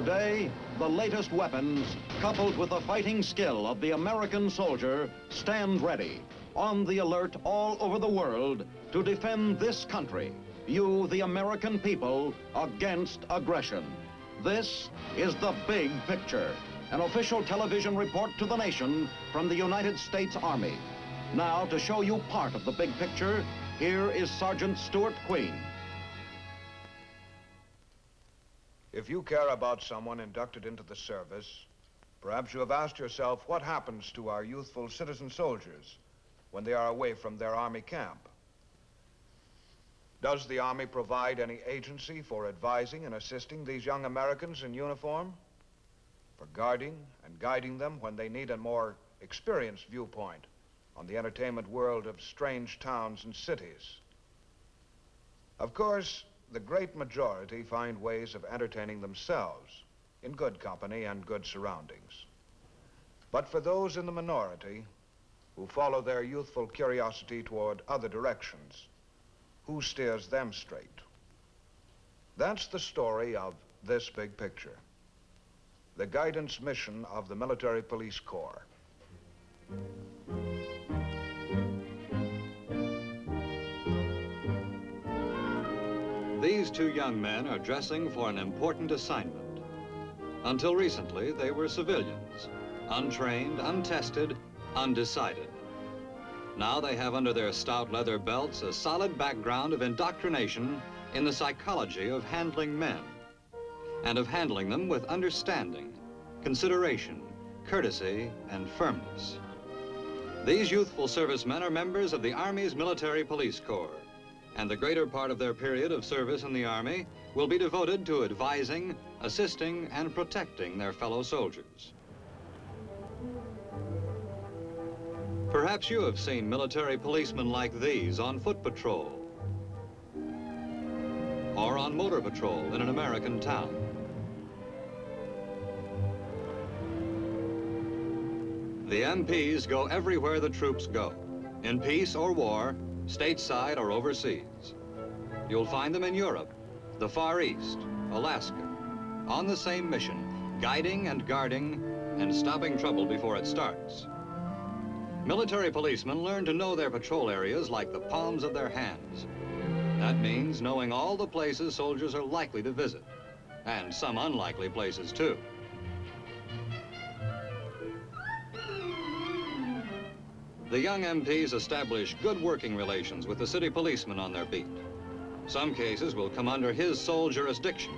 Today, the latest weapons, coupled with the fighting skill of the American soldier, stand ready, on the alert all over the world to defend this country, you, the American people, against aggression. This is The Big Picture, an official television report to the nation from the United States Army. Now, to show you part of the big picture, here is Sergeant Stuart Queen. If you care about someone inducted into the service, perhaps you have asked yourself what happens to our youthful citizen soldiers when they are away from their Army camp. Does the Army provide any agency for advising and assisting these young Americans in uniform? For guarding and guiding them when they need a more experienced viewpoint on the entertainment world of strange towns and cities? Of course, the great majority find ways of entertaining themselves in good company and good surroundings. But for those in the minority who follow their youthful curiosity toward other directions, who steers them straight? That's the story of This Big Picture, the guidance mission of the Military Police Corps. These two young men are dressing for an important assignment. Until recently, they were civilians, untrained, untested, undecided. Now they have under their stout leather belts a solid background of indoctrination in the psychology of handling men, and of handling them with understanding, consideration, courtesy, and firmness. These youthful servicemen are members of the Army's Military Police Corps, and the greater part of their period of service in the Army will be devoted to advising, assisting, and protecting their fellow soldiers. Perhaps you have seen military policemen like these on foot patrol or on motor patrol in an American town. The MPs go everywhere the troops go, in peace or war, stateside or overseas. You'll find them in Europe, the Far East, Alaska, on the same mission, guiding and guarding and stopping trouble before it starts. Military policemen learn to know their patrol areas like the palms of their hands. That means knowing all the places soldiers are likely to visit, and some unlikely places too. The young MPs establish good working relations with the city policeman on their beat. Some cases will come under his sole jurisdiction.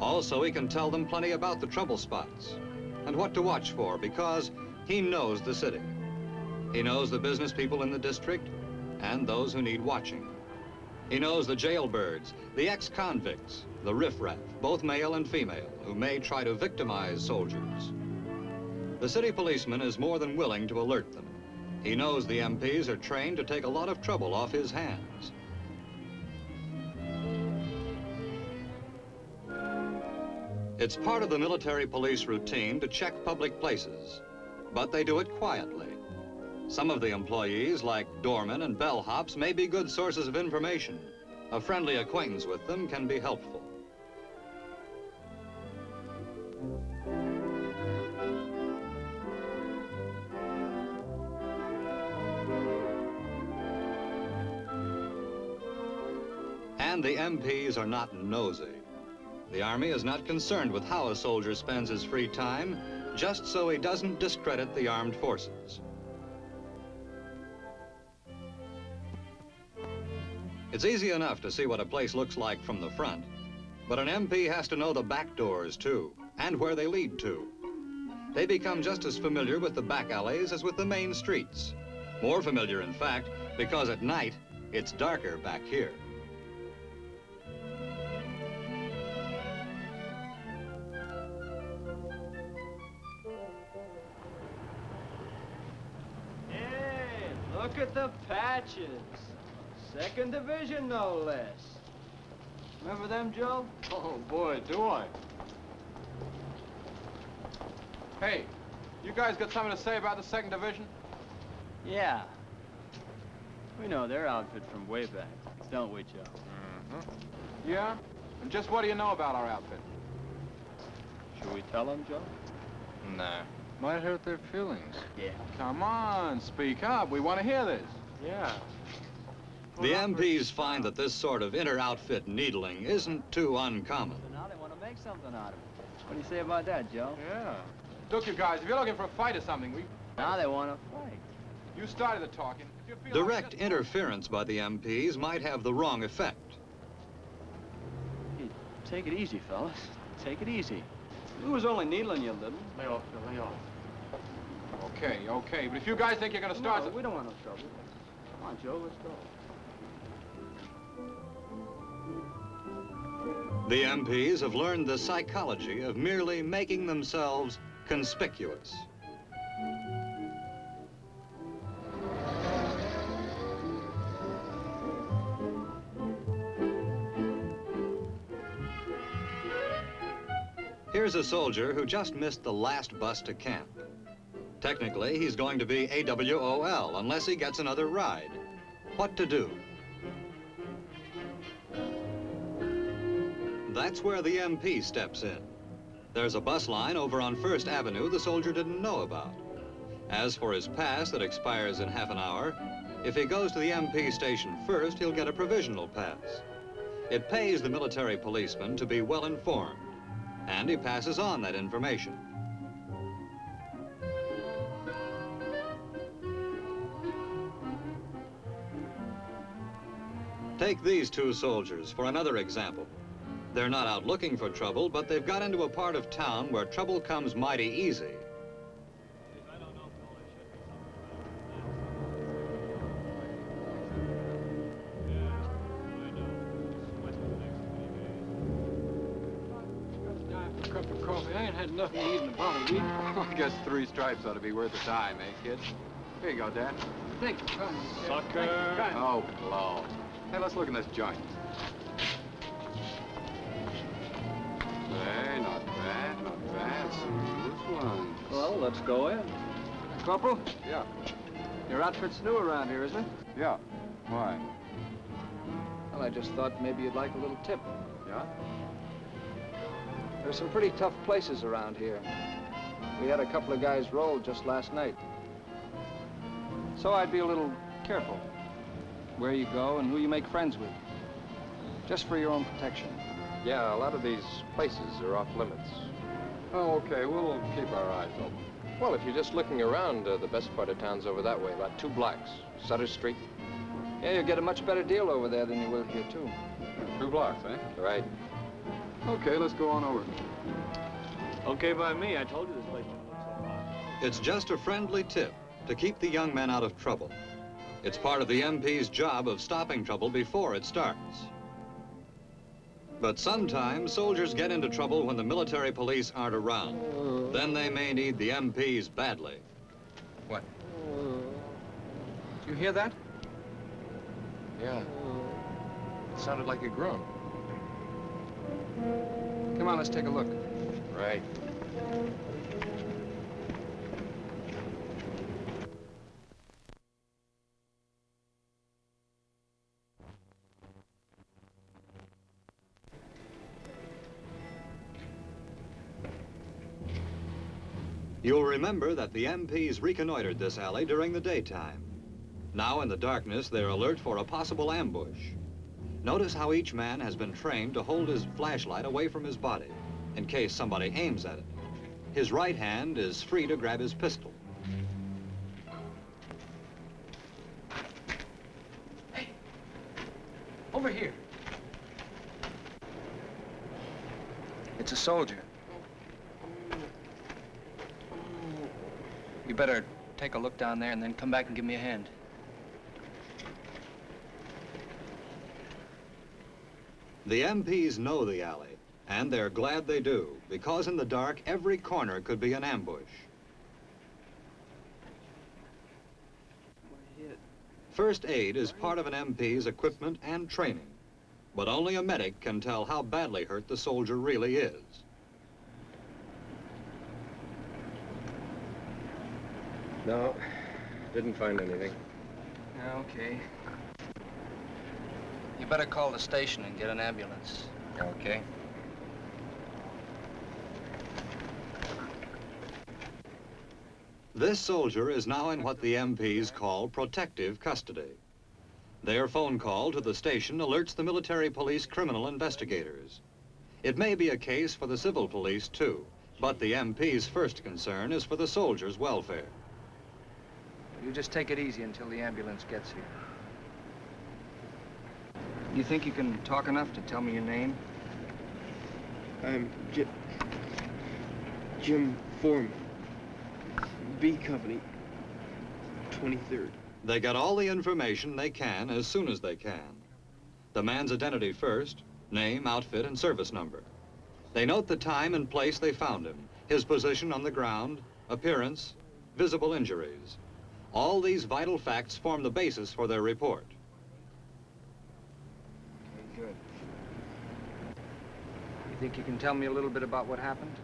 Also, he can tell them plenty about the trouble spots and what to watch for because he knows the city. He knows the business people in the district and those who need watching. He knows the jailbirds, the ex-convicts, the riffraff, both male and female, who may try to victimize soldiers. The city policeman is more than willing to alert them. He knows the MPs are trained to take a lot of trouble off his hands. It's part of the military police routine to check public places, but they do it quietly. Some of the employees, like doormen and bellhops, may be good sources of information. A friendly acquaintance with them can be helpful. And the MPs are not nosy. The Army is not concerned with how a soldier spends his free time, just so he doesn't discredit the armed forces. It's easy enough to see what a place looks like from the front, but an MP has to know the back doors too, and where they lead to. They become just as familiar with the back alleys as with the main streets. More familiar, in fact, because at night, it's darker back here. Look at the patches. Second division, no less. Remember them, Joe? Oh, boy, do I. Hey, you guys got something to say about the second division? Yeah. We know their outfit from way back, don't we, Joe? Mm-hmm. Yeah? And just what do you know about our outfit? Should we tell them, Joe? Nah. Might hurt their feelings. Yeah. Come on, speak up. We want to hear this. Yeah. The MPs find that this sort of inter-outfit needling isn't too uncommon. So now they want to make something out of it. What do you say about that, Joe? Yeah. Look, you guys, if you're looking for a fight or something, Now they want to fight. you started the talking. If you feel Direct like interference by the MPs might have the wrong effect. Hey, take it easy, fellas. Take it easy. He was only needling you a little. Lay off, Phil, lay off. Okay, okay, but if you guys think you're going to start... No, we don't want no trouble. Come on, Joe, let's go. The MPs have learned the psychology of merely making themselves conspicuous. Here's a soldier who just missed the last bus to camp. Technically, he's going to be AWOL unless he gets another ride. What to do? That's where the MP steps in. There's a bus line over on 1st Avenue the soldier didn't know about. As for his pass that expires in half an hour, if he goes to the MP station first, he'll get a provisional pass. It pays the military policeman to be well informed, and he passes on that information. Take these two soldiers for another example. They're not out looking for trouble, but they've got into a part of town where trouble comes mighty easy. A cup of coffee. I ain't had nothing to eat in about a week. I guess 3 stripes ought to be worth the time, eh, kid? Here you go, Dad. Thank you. Come on. Sucker. Oh, blow. Hey, let's look in this joint. Hey, not bad, not bad. Some loose ones. Well, let's go in. Corporal, Yeah. your outfit's new around here, isn't it? Yeah. Why? Well, I just thought maybe you'd like a little tip. Yeah? There's some pretty tough places around here. We had a couple of guys rolled just last night. So I'd be a little careful where you go and who you make friends with, just for your own protection. Yeah, a lot of these places are off limits. Oh, okay. We'll keep our eyes open. Well, if you're just looking around, the best part of town's over that way, about 2 blocks. Sutter Street. Yeah, you'll get a much better deal over there than you will here, too. 2 blocks, eh? Right. Okay, let's go on over. Okay by me. I told you this place didn't look so hot. It's just a friendly tip to keep the young men out of trouble. It's part of the MP's job of stopping trouble before it starts. But sometimes soldiers get into trouble when the military police aren't around. Then they may need the MPs badly. What? You hear that? Yeah. It sounded like a groan. Come on, let's take a look. Right. You'll remember that the MPs reconnoitered this alley during the daytime. Now in the darkness, they're alert for a possible ambush. Notice how each man has been trained to hold his flashlight away from his body in case somebody aims at it. His right hand is free to grab his pistol. Hey, over here. It's a soldier. You better take a look down there and then come back and give me a hand. The MPs know the alley, and they're glad they do, because in the dark, every corner could be an ambush. First aid is part of an MP's equipment and training, but only a medic can tell how badly hurt the soldier really is. No, didn't find anything. Okay. You better call the station and get an ambulance. Okay. This soldier is now in what the MPs call protective custody. Their phone call to the station alerts the military police criminal investigators. It may be a case for the civil police, too, but the MP's first concern is for the soldier's welfare. You just take it easy until the ambulance gets here. You think you can talk enough to tell me your name? I'm Jim Foreman. B Company, 23rd. They get all the information they can as soon as they can. The man's identity first, name, outfit, and service number. They note the time and place they found him, his position on the ground, appearance, visible injuries. All these vital facts form the basis for their report. Okay, good. You think you can tell me a little bit about what happened?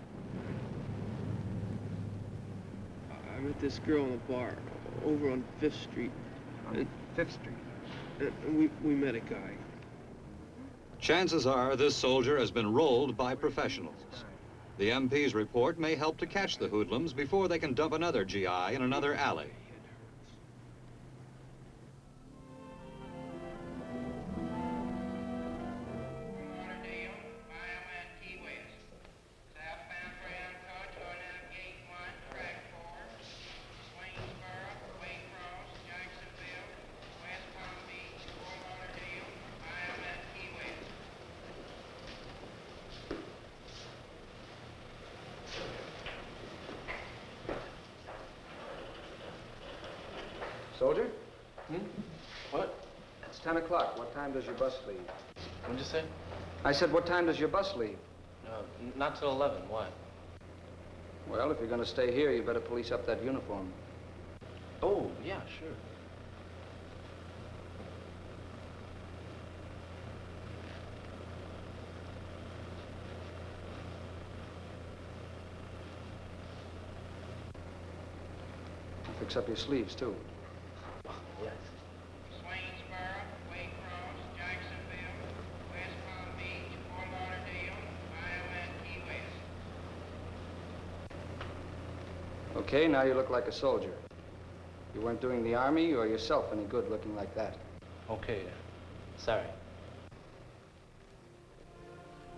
I met this girl in a bar over on 5th Street. On 5th Street? And we met a guy. Chances are this soldier has been rolled by professionals. The MP's report may help to catch the hoodlums before they can dump another GI in another alley. Soldier? What? It's 10 o'clock. What time does your bus leave? What'd you say? I said, what time does your bus leave? Not till 11. Why? Well, if you're going to stay here, you better police up that uniform. Oh, yeah, sure. Fix up your sleeves, too. Yes. Swainsboro, Waycross, Jacksonville, West Palm Beach, Fort Lauderdale, Iowa, and Key West. Okay, now you look like a soldier. You weren't doing the Army or yourself any good looking like that. Okay. Sorry.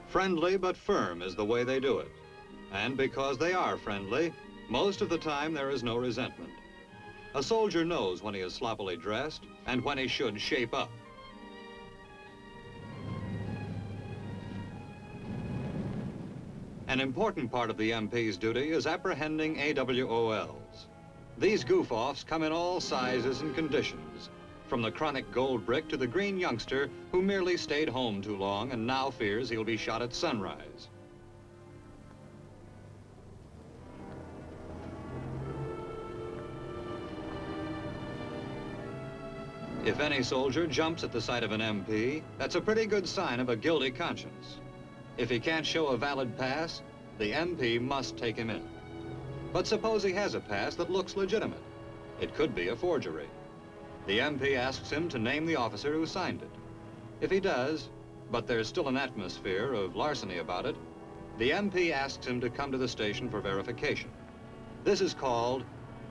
Friendly but firm is the way they do it. And because they are friendly, most of the time there is no resentment. A soldier knows when he is sloppily dressed and when he should shape up. An important part of the MP's duty is apprehending AWOLs. These goof-offs come in all sizes and conditions, from the chronic gold brick to the green youngster who merely stayed home too long and now fears he'll be shot at sunrise. If any soldier jumps at the sight of an MP, that's a pretty good sign of a guilty conscience. If he can't show a valid pass, the MP must take him in. But suppose he has a pass that looks legitimate. It could be a forgery. The MP asks him to name the officer who signed it. If he does, but there's still an atmosphere of larceny about it, the MP asks him to come to the station for verification. This is called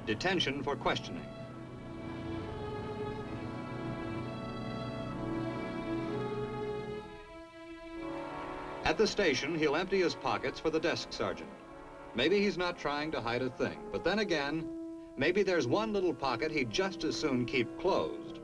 detention for questioning. At the station, he'll empty his pockets for the desk sergeant. Maybe he's not trying to hide a thing, but then again, maybe there's one little pocket he'd just as soon keep closed.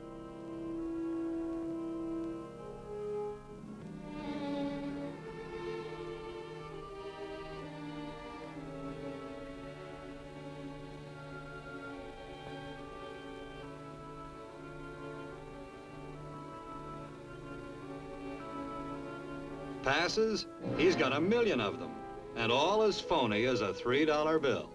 Passes, he's got 1 million of them, and all as phony as a $3 bill.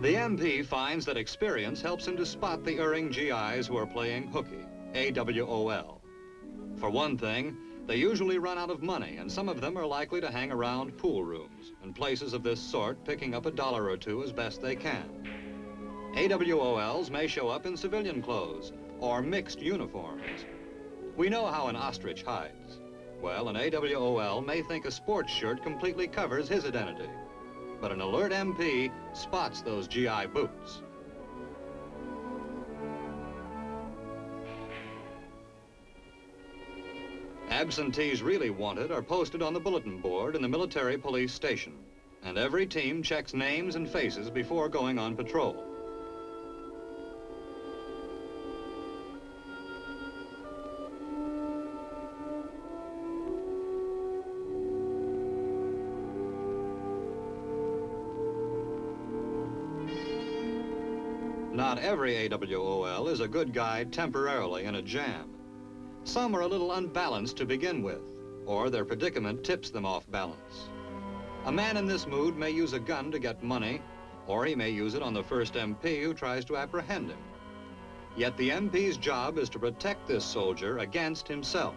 The MP finds that experience helps him to spot the erring GIs who are playing hooky, AWOL. For one thing, they usually run out of money, and some of them are likely to hang around pool rooms and places of this sort, picking up $1 or $2 as best they can. AWOLs may show up in civilian clothes or mixed uniforms. We know how an ostrich hides. Well, an AWOL may think a sports shirt completely covers his identity. but an alert MP spots those GI boots. Absentees really wanted are posted on the bulletin board in the military police station, and every team checks names and faces before going on patrol. Not every AWOL is a good guy temporarily in a jam. Some are a little unbalanced to begin with, or their predicament tips them off balance. A man in this mood may use a gun to get money, or he may use it on the first MP who tries to apprehend him. Yet the MP's job is to protect this soldier against himself.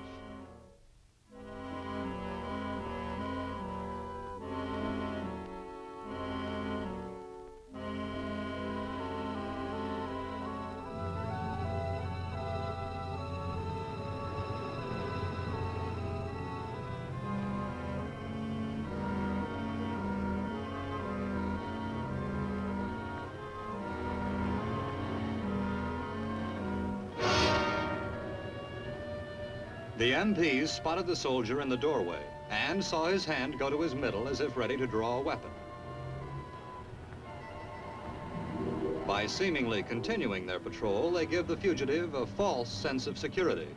The MPs spotted the soldier in the doorway and saw his hand go to his middle as if ready to draw a weapon. By seemingly continuing their patrol, they give the fugitive a false sense of security.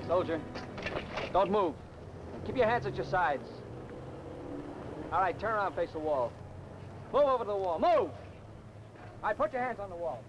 Soldier, don't move. Keep your hands at your sides. All right, turn around, face the wall. Move over to the wall, move! All right, put your hands on the wall.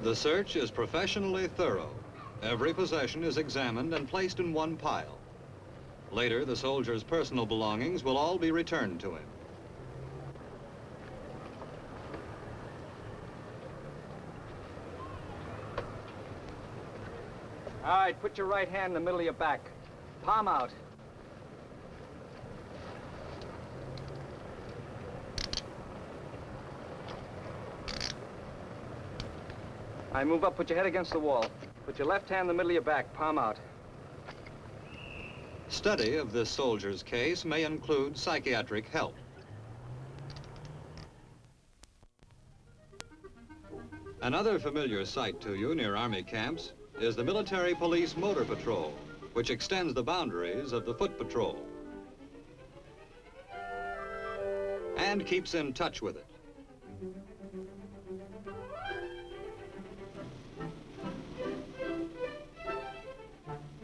The search is professionally thorough. Every possession is examined and placed in one pile. Later, the soldier's personal belongings will all be returned to him. All right, put your right hand in the middle of your back. Palm out. All right, move up, put your head against the wall. Put your left hand in the middle of your back, palm out. Study of this soldier's case may include psychiatric help. Another familiar sight to you near Army camps is the military police motor patrol, which extends the boundaries of the foot patrol and keeps in touch with it.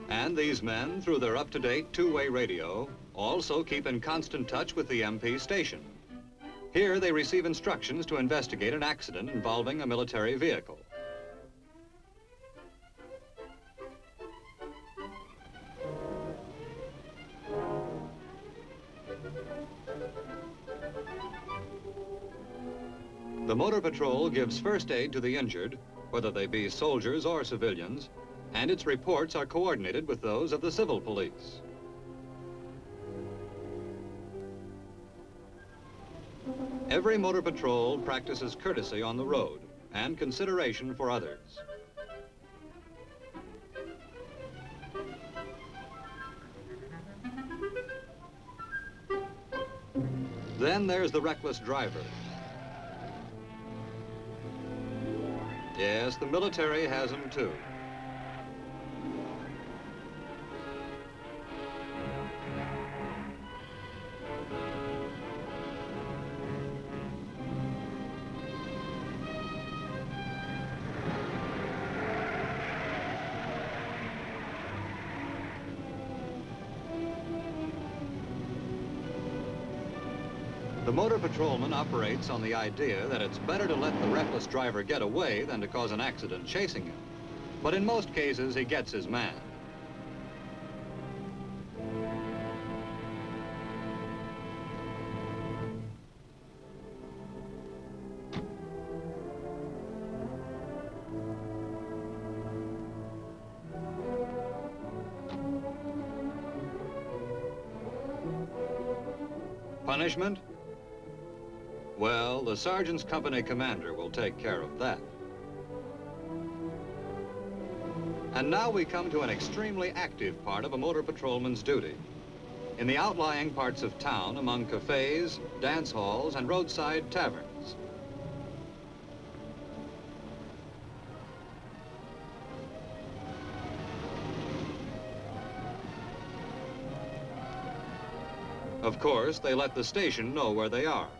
And these men, through their up-to-date two-way radio, also keep in constant touch with the MP station. Here they receive instructions to investigate an accident involving a military vehicle. The motor patrol gives first aid to the injured, whether they be soldiers or civilians, and its reports are coordinated with those of the civil police. Every motor patrol practices courtesy on the road and consideration for others. Then there's the reckless driver. Yes, the military has them too. The motor patrolman operates on the idea that it's better to let the reckless driver get away than to cause an accident chasing him. But in most cases, he gets his man. Punishment? Well, the sergeant's company commander will take care of that. And now we come to an extremely active part of a motor patrolman's duty. In the outlying parts of town, among cafes, dance halls, and roadside taverns. Of course, they let the station know where they are.